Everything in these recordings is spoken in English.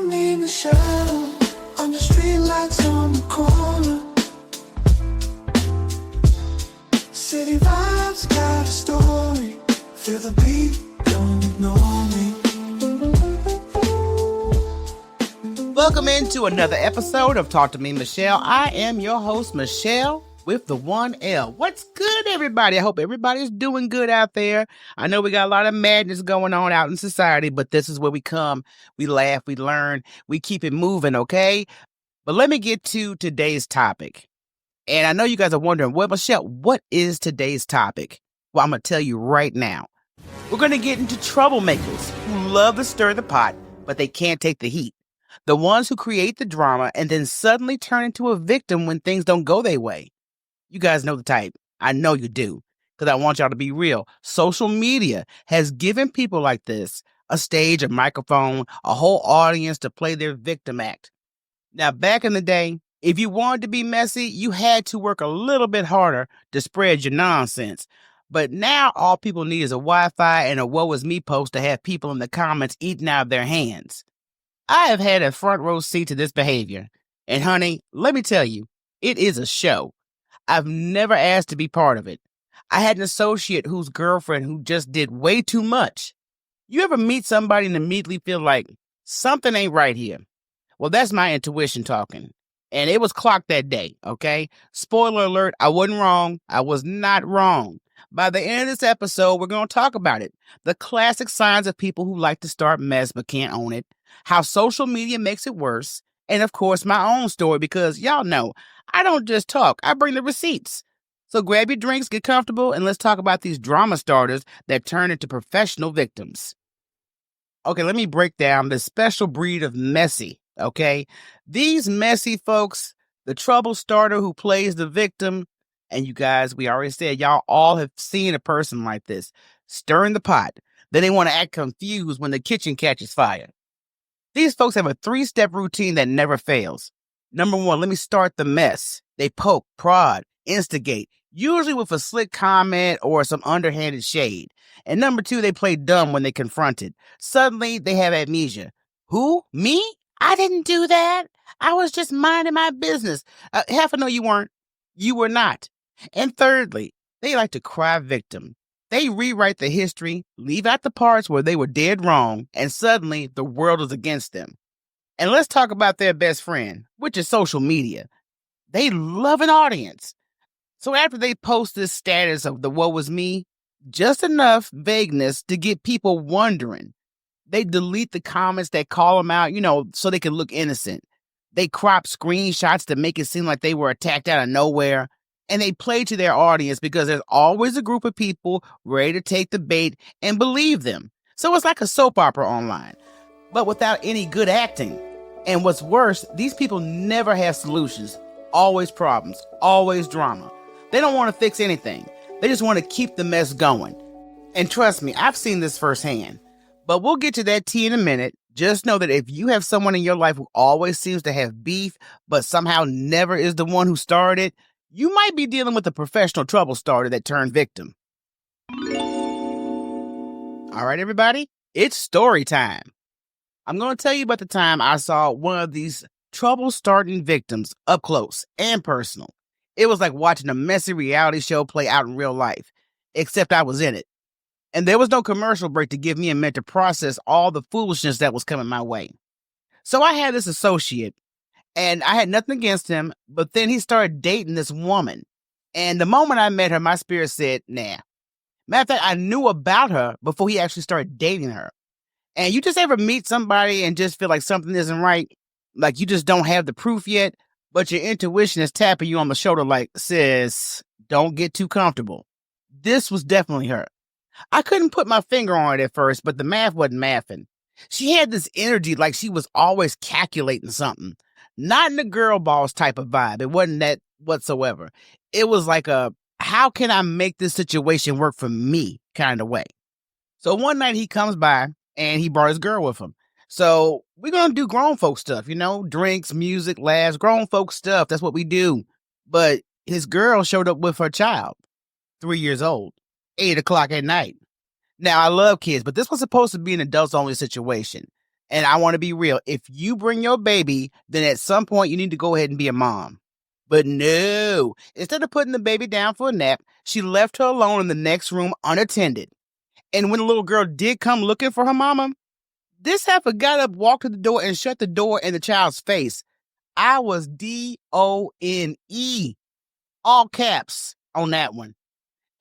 me, Michele, on the street lights on the corner. City vibes got a story. Feel the beat, don't ignore me. Welcome into another episode of Talk to Me, Michele. I am your host, Michele, with the 1L. What's good, everybody? I hope everybody's doing good out there. I know we got a lot of madness going on out in society, but this is where we come. We laugh, we learn, we keep it moving, okay? But let me get to today's topic. And I know you guys are wondering, well, Michele, what is today's topic? Well, I'm going to tell you right now. We're going to get into troublemakers who love to stir the pot, but they can't take the heat. The ones who create the drama and then suddenly turn into a victim when things don't go their way. You guys know the type. I know you do, because I want y'all to be real. Social media has given people like this a stage, a microphone, a whole audience to play their victim act. Now, back in the day, if you wanted to be messy, you had to work a little bit harder to spread your nonsense. But now all people need is a Wi-Fi and a woe is me post to have people in the comments eating out of their hands. I have had a front row seat to this behavior. And honey, let me tell you, it is a show. I've never asked to be part of it. I had an associate whose girlfriend who just did way too much. You ever meet somebody and immediately feel like something ain't right here? Well, that's my intuition talking. And it was clocked that day, okay? Spoiler alert, I wasn't wrong. I was not wrong. By the end of this episode, we're going to talk about it. The classic signs of people who like to start mess but can't own it. How social media makes it worse. And of course, my own story, because y'all know, I don't just talk. I bring the receipts. So grab your drinks, get comfortable, and let's talk about these drama starters that turn into professional victims. Okay, let me break down this special breed of messy. Okay, these messy folks, the trouble starter who plays the victim, and you guys, we already said, y'all all have seen a person like this, stirring the pot. Then they want to act confused when the kitchen catches fire. These folks have a 3-step routine that never fails. Number 1, let me start the mess. They poke, prod, instigate, usually with a slick comment or some underhanded shade. And number 2, they play dumb when they confronted. Suddenly, they have amnesia. Who? Me? I didn't do that. I was just minding my business. Half a no, you weren't. You were not. And thirdly, they like to cry victim. They rewrite the history, leave out the parts where they were dead wrong, and suddenly the world is against them. And let's talk about their best friend, which is social media. They love an audience. So after they post this status of the woe was me, just enough vagueness to get people wondering. They delete the comments that call them out, so they can look innocent. They crop screenshots to make it seem like they were attacked out of nowhere. And they play to their audience because there's always a group of people ready to take the bait and believe them. So it's like a soap opera online, but without any good acting. And what's worse, these people never have solutions. Always problems, always drama. They don't want to fix anything. They just want to keep the mess going. And trust me, I've seen this firsthand. But we'll get to that tea in a minute. Just know that if you have someone in your life who always seems to have beef, but somehow never is the one who started it, you might be dealing with a professional trouble starter that turned victim. All right, everybody, it's story time. I'm going to tell you about the time I saw one of these trouble starting victims up close and personal. It was like watching a messy reality show play out in real life, except I was in it. And there was no commercial break to give me a minute to process all the foolishness that was coming my way. So I had this associate, and I had nothing against him, but then he started dating this woman. And the moment I met her, my spirit said, nah. Matter of fact, I knew about her before he actually started dating her. And you just ever meet somebody and just feel like something isn't right? Like you just don't have the proof yet, but your intuition is tapping you on the shoulder like, sis, don't get too comfortable. This was definitely her. I couldn't put my finger on it at first, but the math wasn't mathing. She had this energy like she was always calculating something. Not in a girl boss type of vibe. It wasn't that whatsoever. It was like a, how can I make this situation work for me kind of way. So one night he comes by and he brought his girl with him. So we're going to do grown folk stuff, drinks, music, laughs, grown folk stuff. That's what we do. But his girl showed up with her child, 3 years old. 8 o'clock at night. Now, I love kids, but this was supposed to be an adults-only situation. And I want to be real. If you bring your baby, then at some point you need to go ahead and be a mom. But no, instead of putting the baby down for a nap, she left her alone in the next room unattended. And when the little girl did come looking for her mama, this heifer got up, walked to the door, and shut the door in the child's face. I was DONE, all caps on that one.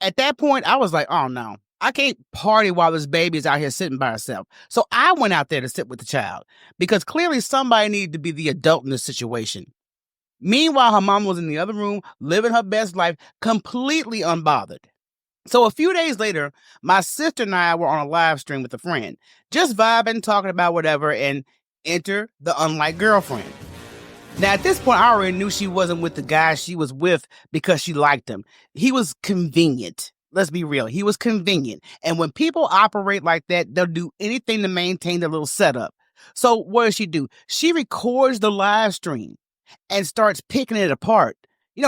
At that point, I was like, oh no, I can't party while this baby is out here sitting by herself. So I went out there to sit with the child because clearly somebody needed to be the adult in this situation. Meanwhile, her mom was in the other room living her best life, completely unbothered. So a few days later, my sister and I were on a live stream with a friend, just vibing, talking about whatever, and enter the unlike girlfriend. Now, at this point, I already knew she wasn't with the guy she was with because she liked him. He was convenient. Let's be real. He was convenient. And when people operate like that, they'll do anything to maintain their little setup. So what does she do? She records the live stream and starts picking it apart,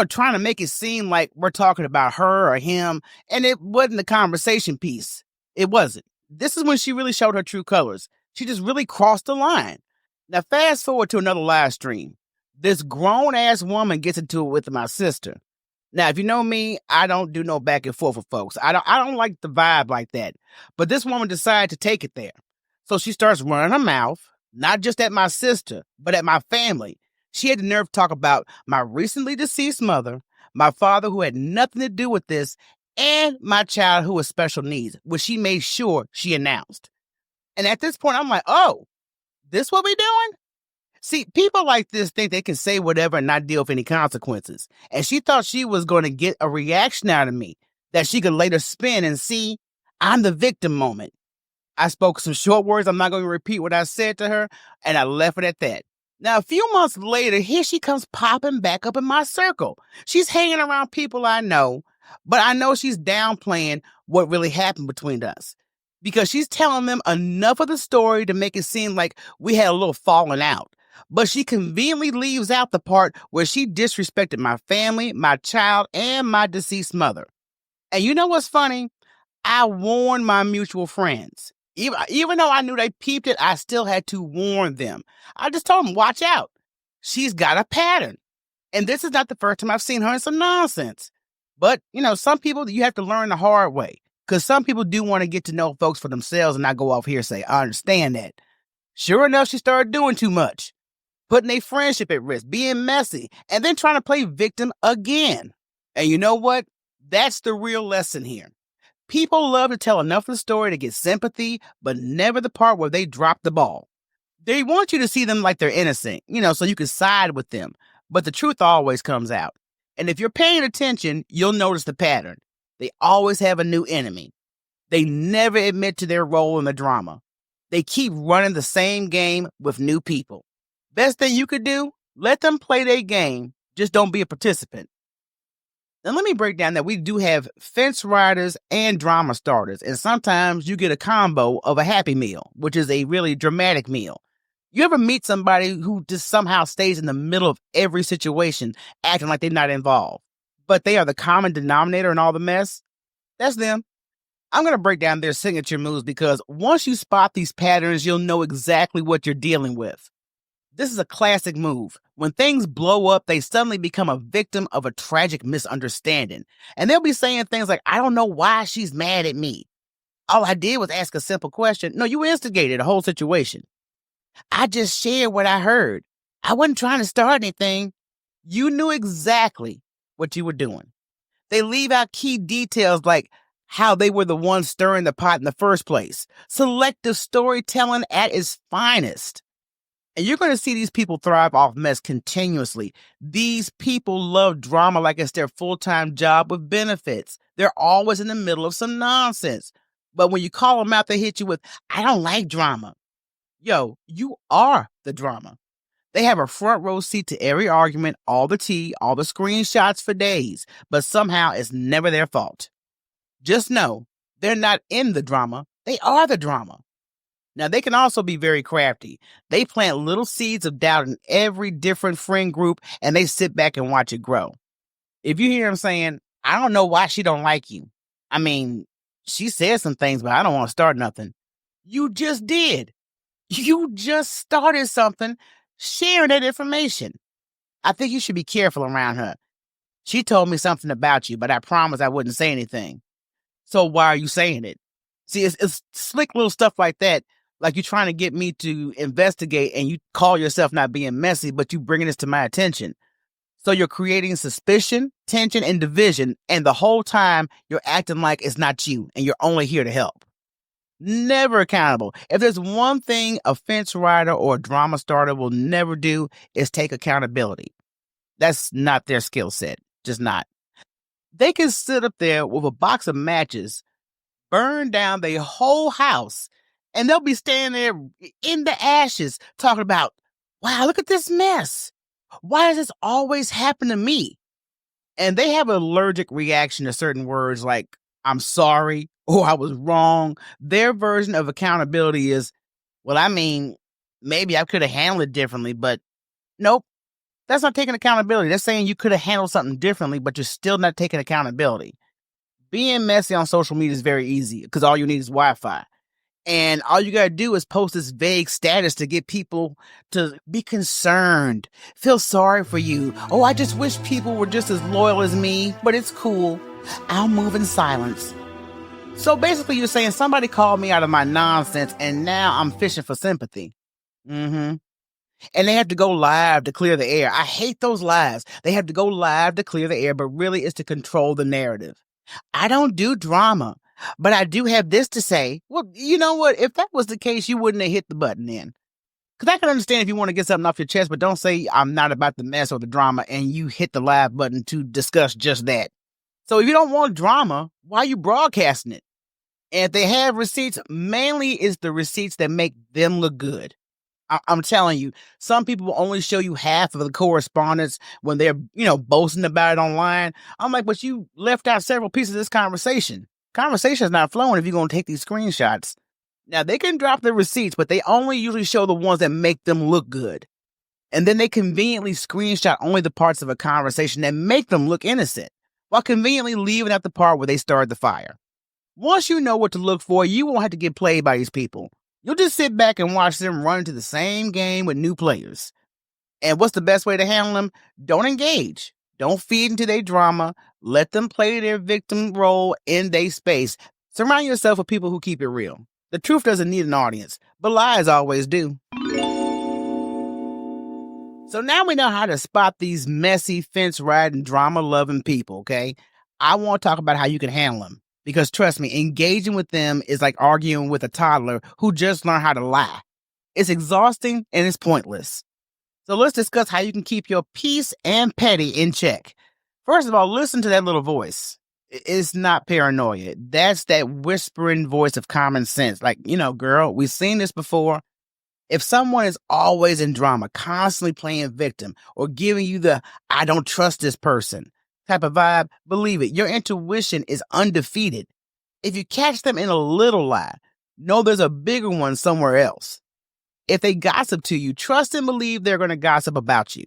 trying to make it seem like we're talking about her or him. And it wasn't a conversation piece. It wasn't. This is when she really showed her true colors. She just really crossed the line. Now, fast forward to another live stream. This grown-ass woman gets into it with my sister. Now, if you know me, I don't do no back and forth with folks. I don't like the vibe like that. But this woman decided to take it there. So she starts running her mouth, not just at my sister, but at my family. She had the nerve to talk about my recently deceased mother, my father who had nothing to do with this, and my child who has special needs, which she made sure she announced. And at this point, I'm like, oh, this what we doing? See, people like this think they can say whatever and not deal with any consequences. And she thought she was going to get a reaction out of me that she could later spin and see I'm the victim moment. I spoke some short words. I'm not going to repeat what I said to her, and I left it at that. Now, a few months later, here she comes popping back up in my circle. She's hanging around people I know, but I know she's downplaying what really happened between us because she's telling them enough of the story to make it seem like we had a little falling out. But she conveniently leaves out the part where she disrespected my family, my child, and my deceased mother. And you know what's funny? I warned my mutual friends. Even though I knew they peeped it, I still had to warn them. I just told them, watch out. She's got a pattern. And this is not the first time I've seen her in some nonsense. But, some people, you have to learn the hard way. Because some people do want to get to know folks for themselves and not go off hearsay. I understand that. Sure enough, she started doing too much. Putting their friendship at risk, being messy, and then trying to play victim again. And you know what? That's the real lesson here. People love to tell enough of the story to get sympathy, but never the part where they drop the ball. They want you to see them like they're innocent, so you can side with them. But the truth always comes out. And if you're paying attention, you'll notice the pattern. They always have a new enemy. They never admit to their role in the drama. They keep running the same game with new people. Best thing you could do, let them play their game. Just don't be a participant. Now, let me break down that we do have fence riders and drama starters. And sometimes you get a combo of a happy meal, which is a really dramatic meal. You ever meet somebody who just somehow stays in the middle of every situation, acting like they're not involved, but they are the common denominator in all the mess? That's them. I'm going to break down their signature moves because once you spot these patterns, you'll know exactly what you're dealing with. This is a classic move. When things blow up, they suddenly become a victim of a tragic misunderstanding. And they'll be saying things like, I don't know why she's mad at me. All I did was ask a simple question. No, you instigated the whole situation. I just shared what I heard. I wasn't trying to start anything. You knew exactly what you were doing. They leave out key details like how they were the ones stirring the pot in the first place. Selective storytelling at its finest. And you're going to see these people thrive off mess continuously. These people love drama like it's their full-time job with benefits. They're always in the middle of some nonsense. But when you call them out, they hit you with, I don't like drama. Yo, you are the drama. They have a front row seat to every argument, all the tea, all the screenshots for days. But somehow it's never their fault. Just know, they're not in the drama. They are the drama. Now, they can also be very crafty. They plant little seeds of doubt in every different friend group, and they sit back and watch it grow. If you hear them saying, I don't know why she don't like you. I mean, she said some things, but I don't want to start nothing. You just did. You just started something sharing that information. I think you should be careful around her. She told me something about you, but I promised I wouldn't say anything. So why are you saying it? See, it's slick little stuff like that. Like you're trying to get me to investigate and you call yourself not being messy, but you bringing this to my attention. So you're creating suspicion, tension, and division. And the whole time you're acting like it's not you and you're only here to help. Never accountable. If there's one thing a fence rider or a drama starter will never do is take accountability. That's not their skill set. Just not. They can sit up there with a box of matches, burn down their whole house, and they'll be standing there in the ashes talking about, wow, look at this mess. Why does this always happen to me? And they have an allergic reaction to certain words like, I'm sorry, or I was wrong. Their version of accountability is, well, I mean, maybe I could have handled it differently, but nope. That's not taking accountability. That's saying you could have handled something differently, but you're still not taking accountability. Being messy on social media is very easy because all you need is Wi-Fi. And all you got to do is post this vague status to get people to be concerned, feel sorry for you. Oh, I just wish people were just as loyal as me, but it's cool. I'll move in silence. So basically you're saying somebody called me out of my nonsense and now I'm fishing for sympathy. And they have to go live to clear the air. I hate those lives. They have to go live to clear the air, but really it's to control the narrative. I don't do drama, but I do have this to say. Well, you know what? If that was the case, you wouldn't have hit the button then. Because I can understand if you want to get something off your chest, but don't say I'm not about the mess or the drama and you hit the live button to discuss just that. So if you don't want drama, why are you broadcasting it? And if they have receipts, mainly it's the receipts that make them look good. I'm telling you, some people will only show you half of the correspondence when they're, boasting about it online. I'm like, but you left out several pieces of this conversation. Conversation's not flowing if you're going to take these screenshots. Now, they can drop the receipts, but they only usually show the ones that make them look good. And then they conveniently screenshot only the parts of a conversation that make them look innocent, while conveniently leaving out the part where they started the fire. Once you know what to look for, you won't have to get played by these people. You'll just sit back and watch them run into the same game with new players. And what's the best way to handle them? Don't engage. Don't feed into their drama. Let them play their victim role in their space. Surround yourself with people who keep it real. The truth doesn't need an audience, but lies always do. So now we know how to spot these messy, fence-riding, drama-loving people, okay? I want to talk about how you can handle them. Because trust me, engaging with them is like arguing with a toddler who just learned how to lie. It's exhausting and it's pointless. So let's discuss how you can keep your peace and petty in check. First of all, listen to that little voice. It's not paranoia. That's that whispering voice of common sense. Like, girl, we've seen this before. If someone is always in drama, constantly playing victim, or giving you the I don't trust this person type of vibe, believe it, your intuition is undefeated. If you catch them in a little lie, know there's a bigger one somewhere else. If they gossip to you, trust and believe they're going to gossip about you.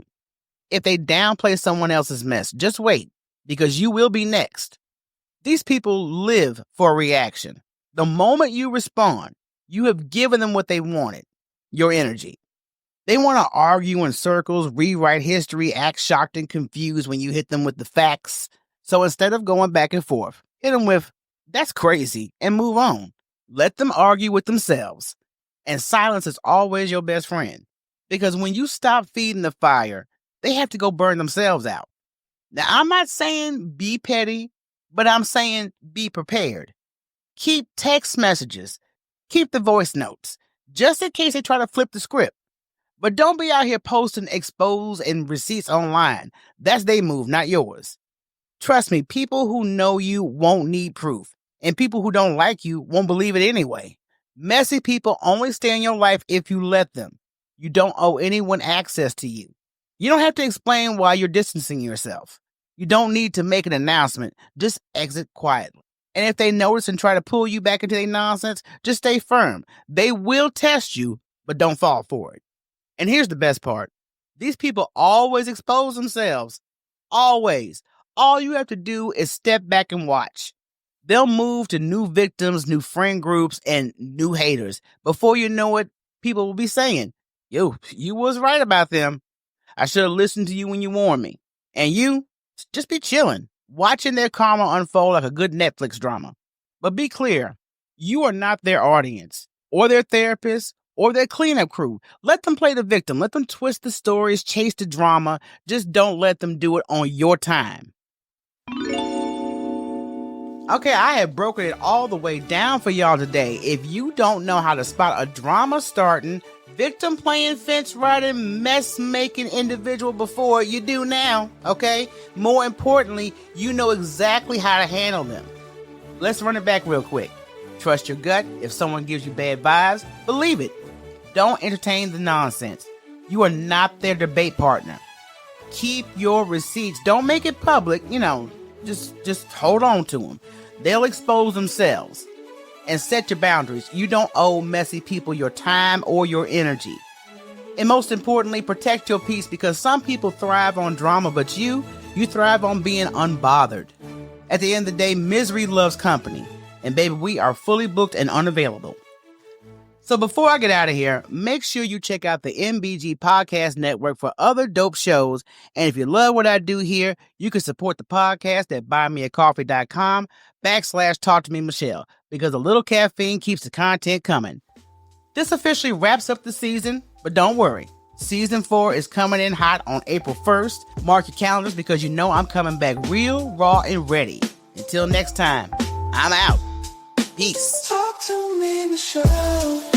If they downplay someone else's mess, just wait, because you will be next. These people live for a reaction. The moment you respond, you have given them what they wanted, your energy. They want to argue in circles, rewrite history, act shocked and confused when you hit them with the facts. So instead of going back and forth, hit them with, that's crazy, and move on. Let them argue with themselves. And silence is always your best friend. Because when you stop feeding the fire, they have to go burn themselves out. Now, I'm not saying be petty, but I'm saying be prepared. Keep text messages. Keep the voice notes, just in case they try to flip the script. But don't be out here posting expos and receipts online. That's their move, not yours. Trust me, people who know you won't need proof. And people who don't like you won't believe it anyway. Messy people only stay in your life if you let them. You don't owe anyone access to you. You don't have to explain why you're distancing yourself. You don't need to make an announcement. Just exit quietly. And if they notice and try to pull you back into their nonsense, just stay firm. They will test you, but don't fall for it. And here's the best part. These people always expose themselves. Always. All you have to do is step back and watch. They'll move to new victims, new friend groups, and new haters. Before you know it, people will be saying, yo, you was right about them. I should have listened to you when you warned me. And you, just be chilling, watching their karma unfold like a good Netflix drama. But be clear, you are not their audience, or their therapist, or their cleanup crew. Let them play the victim. Let them twist the stories, chase the drama. Just don't let them do it on your time. Okay, I have broken it all the way down for y'all today. If you don't know how to spot a drama starting, victim playing, fence riding, mess making individual before, you do now, okay? More importantly, you know exactly how to handle them. Let's run it back real quick. Trust your gut. If someone gives you bad vibes, believe it. Don't entertain the nonsense. You are not their debate partner. Keep your receipts. Don't make it public, just hold on to them. They'll expose themselves. And set your boundaries. You don't owe messy people your time or your energy. And most importantly, protect your peace, because some people thrive on drama, but you thrive on being unbothered. At the end of the day, misery loves company. And baby, we are fully booked and unavailable. So before I get out of here, make sure you check out the MBG Podcast Network for other dope shows. And if you love what I do here, you can support the podcast at buymeacoffee.com/Talk to Me Michele, because a little caffeine keeps the content coming. This officially wraps up the season, but don't worry. Season 4 is coming in hot on April 1st. Mark your calendars, because you know I'm coming back real, raw, and ready. Until next time, I'm out. Peace. Talk to me, Michele.